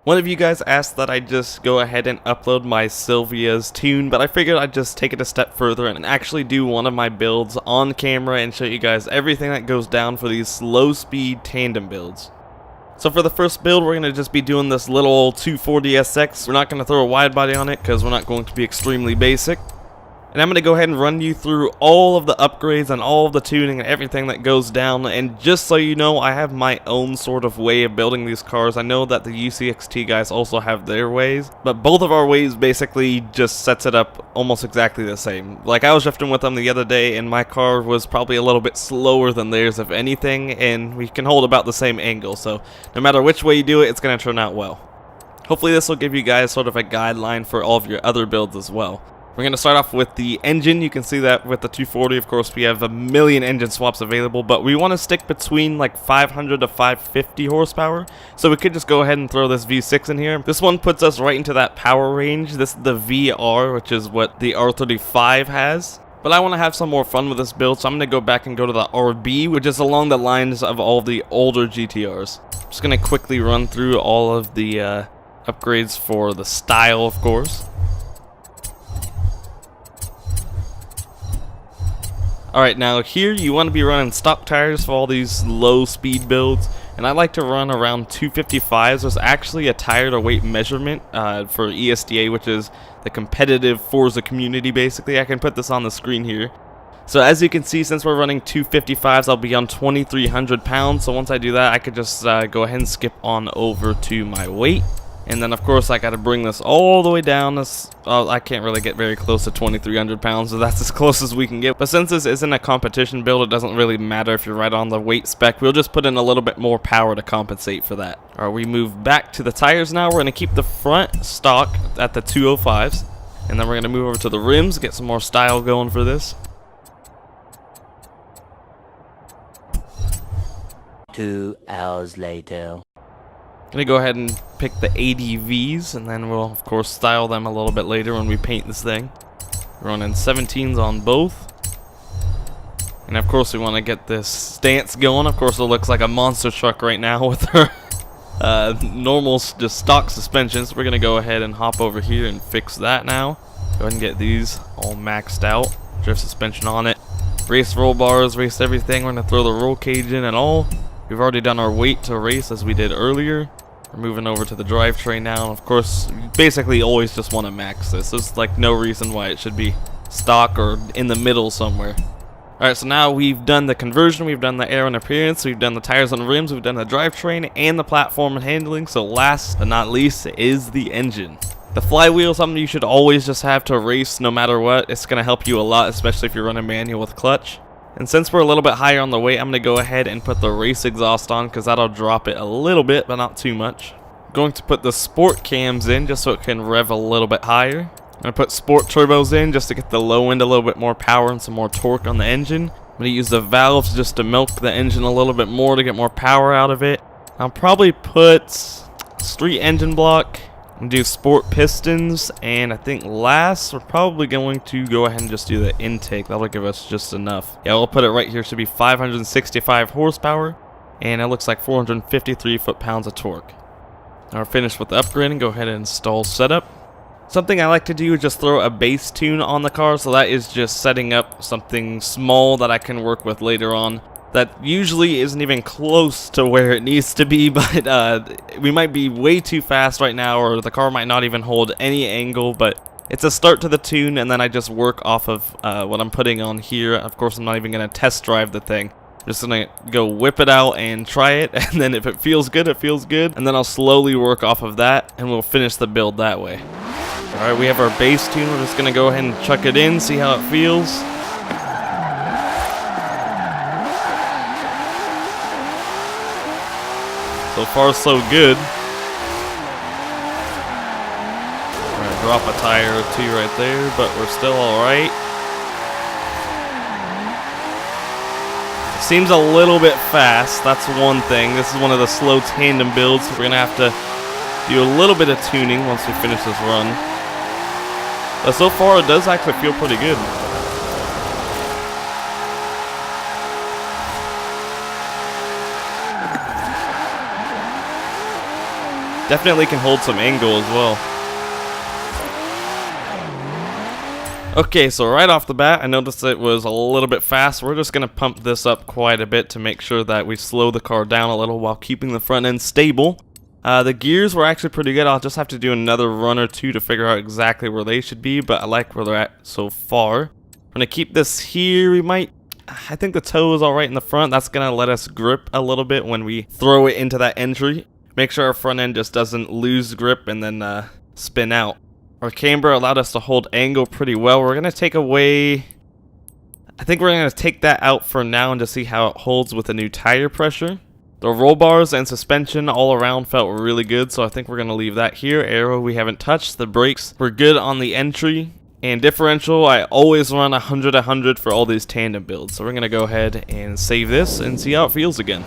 One of you guys asked that I just go ahead and upload my Sylvia's tune, but I figured I'd just take it a step further and actually do one of my builds on camera and show you guys everything that goes down for these slow speed tandem builds. So for the first build, we're going to just be doing this little old 240SX. We're not going to throw a wide body on it because we're not going to be extremely basic. And I'm going to go ahead and run you through all of the upgrades and all of the tuning and everything that goes down. And just so you know, I have my own sort of way of building these cars. I know that the UCXT guys also have their ways, but both of our ways basically just sets it up almost exactly the same. Like, I was drifting with them the other day and my car was probably a little bit slower than theirs, if anything, and we can hold about the same angle. So no matter which way you do it, it's going to turn out well. Hopefully this will give you guys sort of a guideline for all of your other builds as well. We're going to start off with the engine. You can see that with the 240, of course, we have a million engine swaps available, but we want to stick between like 500 to 550 horsepower, so we could just go ahead and throw this V6 in here. This one puts us right into that power range. This is the VR, which is what the R35 has. But I want to have some more fun with this build, so I'm going to go back and go to the RB, which is along the lines of all the older GTRs. I'm just going to quickly run through all of the upgrades for the style, of course. Alright, now here you want to be running stock tires for all these low speed builds, and I like to run around 255s. There's actually a tire to weight measurement for ESDA, which is the competitive Forza community basically. I can put this on the screen here. So as you can see, since we're running 255s, I'll be on 2,300 pounds. So once I do that, I could just go ahead and skip on over to my weight. And then, of course, I got to bring this all the way down. I can't really get very close to 2,300 pounds, so that's as close as we can get. But since this isn't a competition build, it doesn't really matter if you're right on the weight spec. We'll just put in a little bit more power to compensate for that. All right, we move back to the tires now. We're going to keep the front stock at the 205s. And then we're going to move over to the rims, get some more style going for this. 2 hours later. Gonna go ahead and pick the ADVs, and then we'll of course style them a little bit later when we paint this thing. We're running 17s on both, and of course we want to get this stance going. Of course it looks like a monster truck right now with her normal just stock suspension, so we're gonna go ahead and hop over here and fix that now. Go ahead and get these all maxed out, drift suspension on it, race roll bars, race everything. We're gonna throw the roll cage in and all. We've already done our weight to race as we did earlier. We're moving over to the drivetrain now. Of course, you basically always just want to max this. There's like no reason why it should be stock or in the middle somewhere. Alright, so now we've done the conversion, we've done the air and appearance, we've done the tires and rims, we've done the drivetrain and the platform and handling. So last but not least is the engine. The flywheel is something you should always just have to race no matter what. It's going to help you a lot, especially if you're running manual with clutch. And since we're a little bit higher on the weight, I'm going to go ahead and put the race exhaust on because that'll drop it a little bit, but not too much. I'm going to put the sport cams in just so it can rev a little bit higher. I'm going to put sport turbos in just to get the low end a little bit more power and some more torque on the engine. I'm going to use the valves just to milk the engine a little bit more to get more power out of it. I'll probably put street engine block. And do sport pistons, and I think last we're probably going to go ahead and just do the intake. That'll give us just enough. Yeah, we'll put it right here. Should be 565 horsepower, and it looks like 453 foot-pounds of torque. Now we're finished with the upgrade, and go ahead and install setup. Something I like to do is just throw a bass tune on the car, so that is just setting up something small that I can work with later on. That usually isn't even close to where it needs to be, but we might be way too fast right now, or the car might not even hold any angle, but it's a start to the tune, and then I just work off of what I'm putting on here. Of course, I'm not even going to test drive the thing. I'm just going to go whip it out and try it, and then if it feels good, it feels good, and then I'll slowly work off of that, and we'll finish the build that way. Alright, we have our bass tune. We're just going to go ahead and chuck it in, see how it feels. So far, so good. Alright, drop a tire or two right there, but we're still alright. Seems a little bit fast, that's one thing. This is one of the slow tandem builds, so we're going to have to do a little bit of tuning once we finish this run. But so far, it does actually feel pretty good. Definitely can hold some angle as well. Okay, so right off the bat, I noticed it was a little bit fast. We're just going to pump this up quite a bit to make sure that we slow the car down a little while keeping the front end stable. The gears were actually pretty good. I'll just have to do another run or two to figure out exactly where they should be, but I like where they're at so far. I'm going to keep this here. I think the toe is alright in the front. That's going to let us grip a little bit when we throw it into that entry. Make sure our front end just doesn't lose grip and then spin out. Our camber allowed us to hold angle pretty well. We're going to take away... I think we're going to take that out for now and just see how it holds with the new tire pressure. The roll bars and suspension all around felt really good, so I think we're going to leave that here. Aero we haven't touched. The brakes were good on the entry. And differential, I always run 100 for all these tandem builds. So we're going to go ahead and save this and see how it feels again.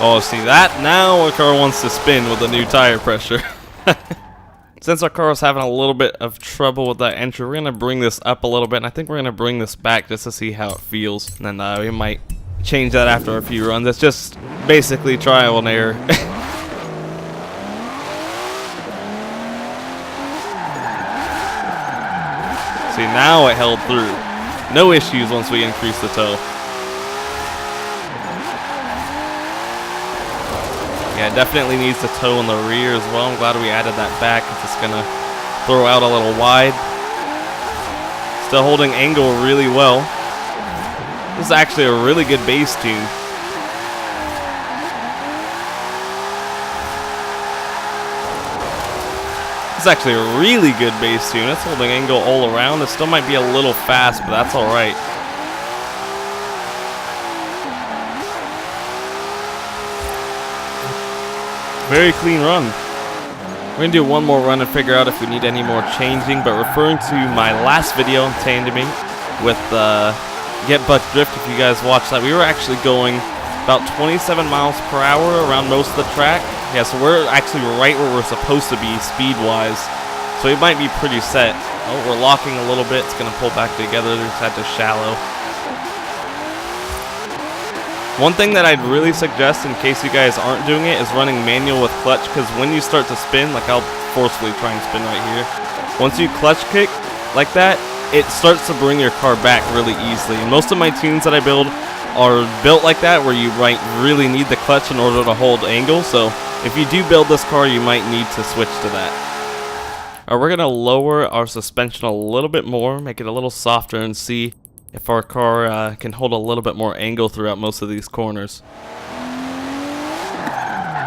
Oh, see that? Now our car wants to spin with the new tire pressure. Since our car is having a little bit of trouble with that entry, we're going to bring this up a little bit. And I think we're going to bring this back just to see how it feels. And then we might change that after a few runs. It's just basically trial and error. See, now it held through. No issues once we increase the toe. Yeah, it definitely needs to toe in the rear as well. I'm glad we added that back. It's just gonna throw out a little wide. Still holding angle really well. This is actually a really good bass tune. This is actually a really good bass tune. It's holding angle all around. It still might be a little fast, but that's alright. Very clean run. We're going to do one more run and figure out if we need any more changing, but referring to my last video on tandeming with Get Buck Drift, if you guys watched that, we were actually going about 27 miles per hour around most of the track. Yeah, so we're actually right where we're supposed to be speed-wise, so it might be pretty set. Oh, we're locking a little bit. It's going to pull back together. Just had to shallow. One thing that I'd really suggest in case you guys aren't doing it is running manual with clutch, because when you start to spin, like I'll forcefully try and spin right here, once you clutch kick like that, it starts to bring your car back really easily. And most of my tunes that I build are built like that, where you might really need the clutch in order to hold angle. So if you do build this car, you might need to switch to that. We're going to lower our suspension a little bit more, make it a little softer, and see if our car can hold a little bit more angle throughout most of these corners.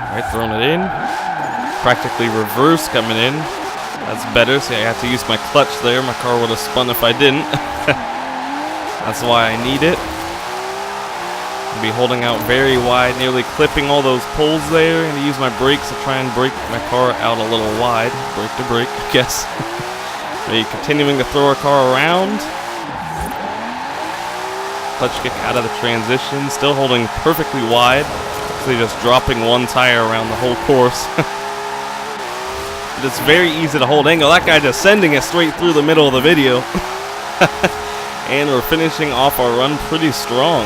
Alright, throwing it in. Practically reverse coming in. That's better. See, I have to use my clutch there. My car would have spun if I didn't. That's why I need it. I'll be holding out very wide, nearly clipping all those poles there. I'm going to use my brakes to try and brake my car out a little wide. Brake to brake, I guess. Continuing to throw our car around. Clutch kick out of the transition, still holding perfectly wide, actually just dropping one tire around the whole course. But it's very easy to hold angle. That guy just sending it straight through the middle of the video. And we're finishing off our run pretty strong.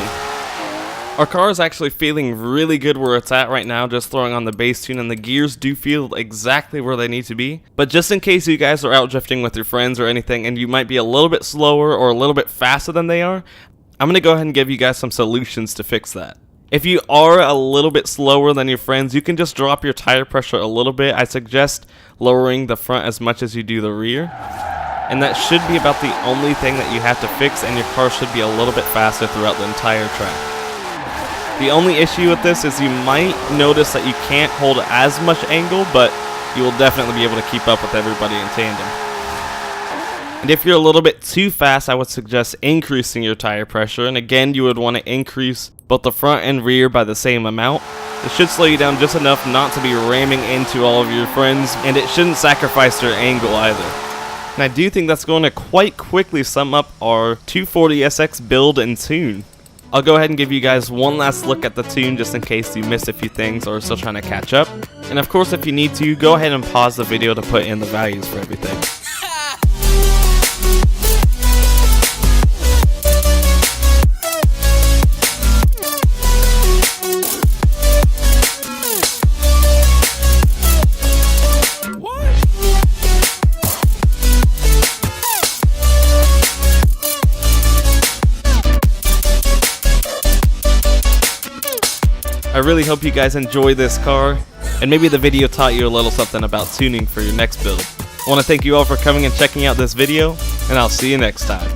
Our car is actually feeling really good where it's at right now, just throwing on the bass tune, and the gears do feel exactly where they need to be. But just in case you guys are out drifting with your friends or anything, and you might be a little bit slower or a little bit faster than they are, I'm going to go ahead and give you guys some solutions to fix that. If you are a little bit slower than your friends, you can just drop your tire pressure a little bit. I suggest lowering the front as much as you do the rear. And that should be about the only thing that you have to fix, and your car should be a little bit faster throughout the entire track. The only issue with this is you might notice that you can't hold as much angle, but you will definitely be able to keep up with everybody in tandem. And if you're a little bit too fast, I would suggest increasing your tire pressure. And again, you would want to increase both the front and rear by the same amount. It should slow you down just enough not to be ramming into all of your friends, and it shouldn't sacrifice your angle either. And I do think that's going to quite quickly sum up our 240SX build and tune. I'll go ahead and give you guys one last look at the tune just in case you missed a few things or are still trying to catch up. And of course, if you need to, go ahead and pause the video to put in the values for everything. I really hope you guys enjoy this car, and maybe the video taught you a little something about tuning for your next build. I want to thank you all for coming and checking out this video, and I'll see you next time.